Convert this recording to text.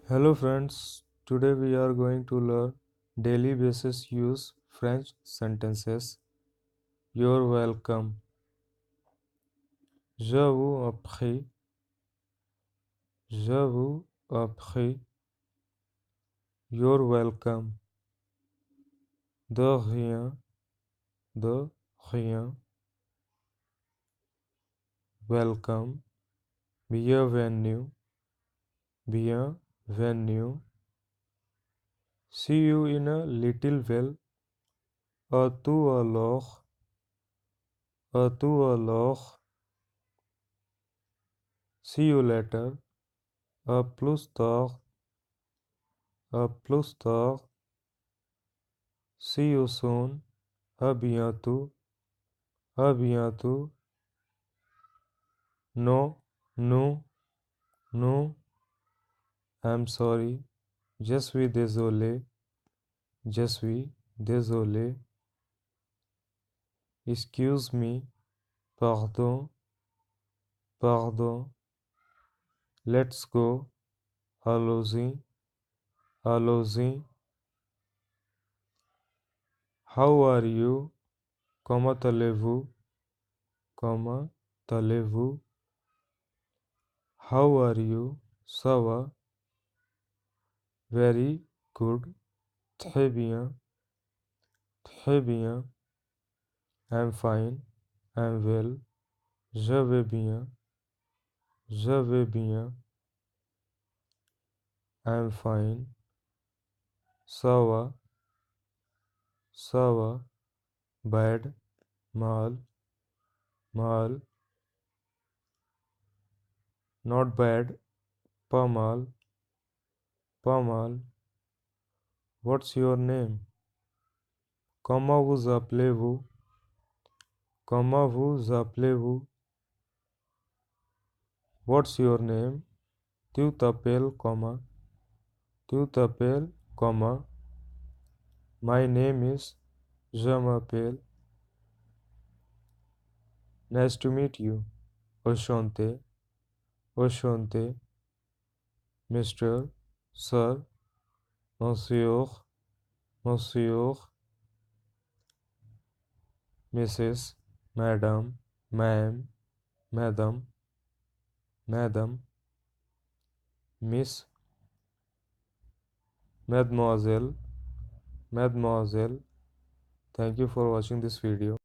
Hello friends, today we are going to learn daily basis use French sentences. You're welcome. Je vous en prie. Je vous en prie. You're welcome. De rien. De rien. Welcome. Bienvenue. Bienvenue. See you in a little while. À tout alors. À tout alors. See you later. À plus tard. À plus tard. See you soon. À bientôt. À bientôt. No, no, no. I'm sorry. Je suis désolé. Je suis désolé. Excuse me. Pardon. Pardon. Let's go. Allons-y. Allons-y. How are you? Comment allez-vous? Comment allez-vous? How are you? Ça va? Very good. Très bien. Très bien. I'm fine. I'm well. Je vais bien. Je vais bien. I'm fine. Ça va. Ça va. Bad. Mal. Mal. Not bad. Pas mal. Pas mal. What's your name? Comment vous appelez-vous? Comment vous appelez-vous? What's your name? Tu t'appelles comment? Tu t'appelles comment? My name is. Je m'appelle. Nice to meet you. Enchanté. Enchanté. Mr. Sir. Monsieur. Monsieur. Mrs. Madam. Ma'am. Madam. Madam. Miss. Mademoiselle. Mademoiselle. Thank you for watching this video.